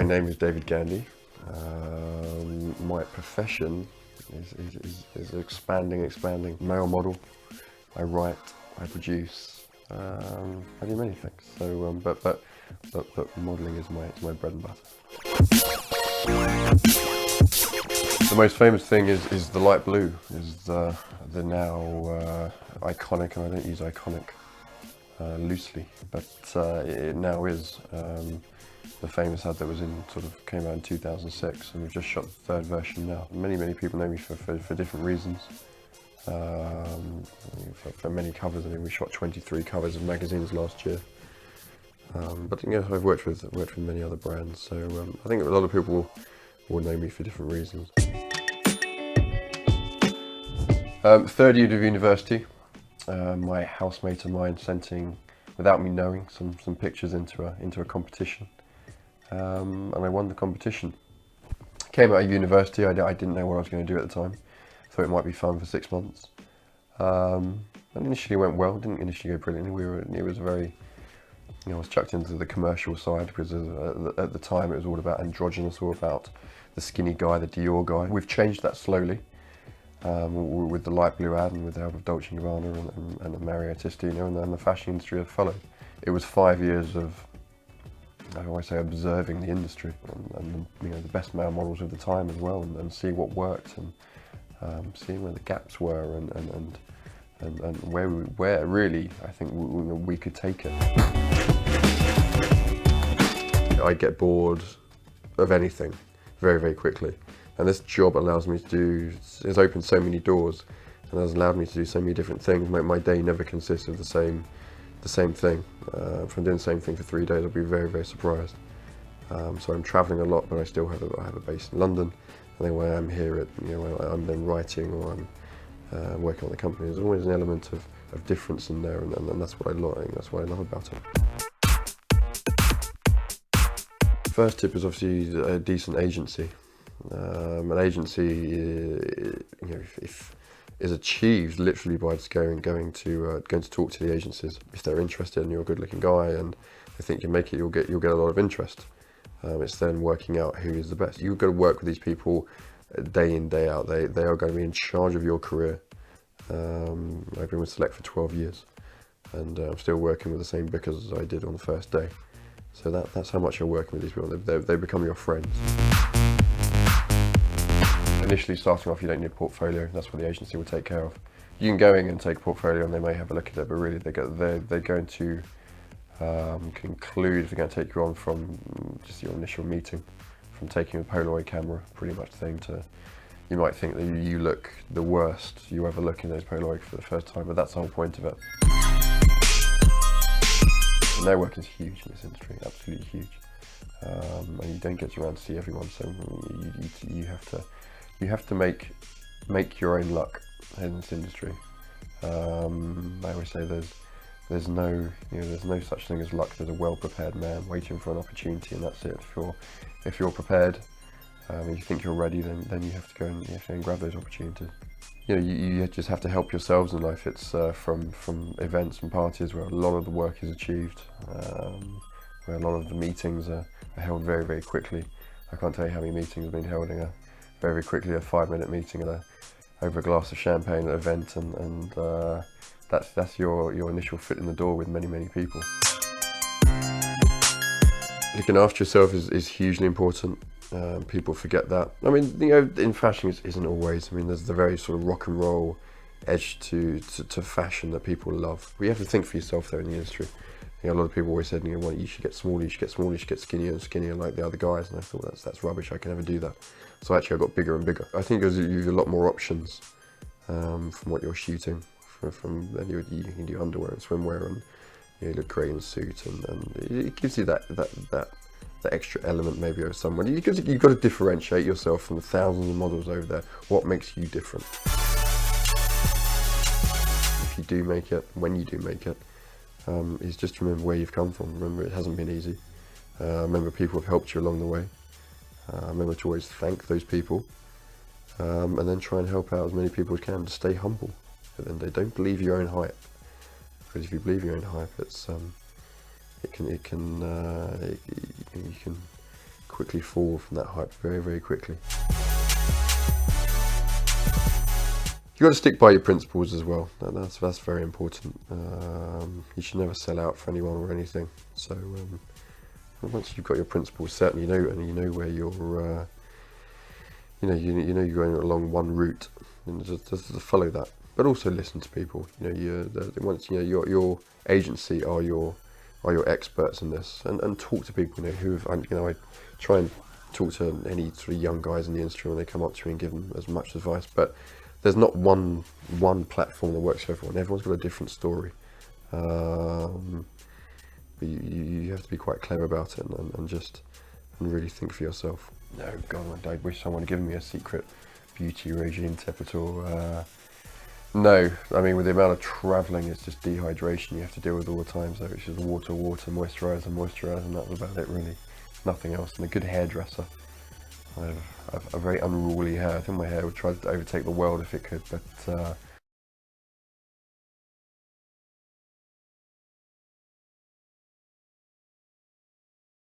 name is David Gandy. My profession is expanding. Male model. I write, I produce, I do many things. So, but modelling is my bread and butter. The most famous thing is the light blue. Is the now iconic, and I don't use iconic loosely, but it now is the famous ad that came out in 2006, and we've just shot the third version now. Many people know me for different reasons. For many covers, I mean, we shot 23 covers of magazines last year. But you know, I've worked with many other brands, so I think a lot of people will know me for different reasons. Third year of university, my housemate of mine sent in, without me knowing, some pictures into a competition, and I won the competition. Came out of university, I didn't know what I was going to do at the time. Thought it might be fun for 6 months. And initially went well, didn't initially go brilliantly. It was very, I was chucked into the commercial side because at the time it was all about androgynous, all about the skinny guy, the Dior guy. We've changed that slowly with the light blue ad and with the help of Dolce & Gabbana and Mario Testino, and the fashion industry have followed. It was 5 years of, I always say, observing the industry and the best male models of the time as well, and see what worked, and seeing where the gaps were and where really I think we could take it. I get bored of anything very quickly, and this job allows me to has opened so many doors and has allowed me to do so many different things. My day never consists of the same thing. If I'm doing the same thing for 3 days, I'll be very surprised. So I'm travelling a lot, but I still have a base in London. And then when I'm here, I'm then writing or I'm working on the company. There's always an element of difference in there, and that's what I like. That's what I love about it. First tip is obviously a decent agency. An agency, is achieved literally by just going to talk to the agencies. If they're interested and you're a good-looking guy and they think you make it, you'll get a lot of interest. It's then working out who is the best. You've got to work with these people day in, day out. They are going to be in charge of your career. I've been with Select for 12 years, and I'm still working with the same bookers as I did on the first day. So that's how much you're working with these people. They become your friends. Initially starting off, you don't need a portfolio. That's what the agency will take care of. You can go in and take a portfolio and they may have a look at it, but really they're going to conclude if they're going to take you on from just your initial meeting, from taking a Polaroid camera, pretty much thing, to you might think that you look the worst you ever look in those Polaroids for the first time, but that's the whole point of it. And networking is huge in this industry, absolutely huge, and you don't get around to see everyone, so you have to make your own luck in this industry. I always say there's no such thing as luck. There's a well-prepared man waiting for an opportunity, and that's it. If you're prepared, and you think you're ready, then you have to go and grab those opportunities. You just have to help yourselves in life. It's from events and parties where a lot of the work is achieved, where a lot of the meetings are held very quickly. I can't tell you how many meetings have been held in very quickly, a 5-minute meeting over a glass of champagne at an event, and that's your initial foot in the door with many people. Looking after yourself is hugely important. People forget that. I mean, in fashion it isn't always. I mean, there's the very sort of rock and roll edge to fashion that people love. But you have to think for yourself though in the industry. A lot of people always said, you should get smaller, you should get skinnier and skinnier like the other guys, and I thought that's rubbish. I can never do that. So actually, I got bigger and bigger. I think you have a lot more options from what you're shooting. From then you can do underwear and swimwear, and you look great in a suit, and it gives you that extra element maybe over someone. You've got to differentiate yourself from the thousands of models over there. What makes you different? If you do make it, when you do make it, is just remember where you've come from. Remember, it hasn't been easy. Remember, people have helped you along the way. Remember to always thank those people, and then try and help out as many people as can. To stay humble. And they don't believe your own hype, because if you believe your own hype, it's you can quickly fall from that height, very, very quickly. You've got to stick by your principles as well. That's very important. You should never sell out for anyone or anything. So once you've got your principles set, and you know where you're, you know you're going along one route, and just follow that. But also listen to people. Once your agency are your experts in this, and talk to people I try and talk to any sort of young guys in the industry when they come up to me and give them as much advice. But there's not one platform that works for everyone. Everyone's got a different story. But you have to be quite clever about it and really think for yourself. No, God, I wish someone had given me a secret beauty regime tip or. No, I mean, with the amount of travelling, it's just dehydration you have to deal with all the time. So it's just water, moisturiser, and that's about it really. Nothing else. And a good hairdresser. I have a very unruly hair. I think my hair would try to overtake the world if it could, but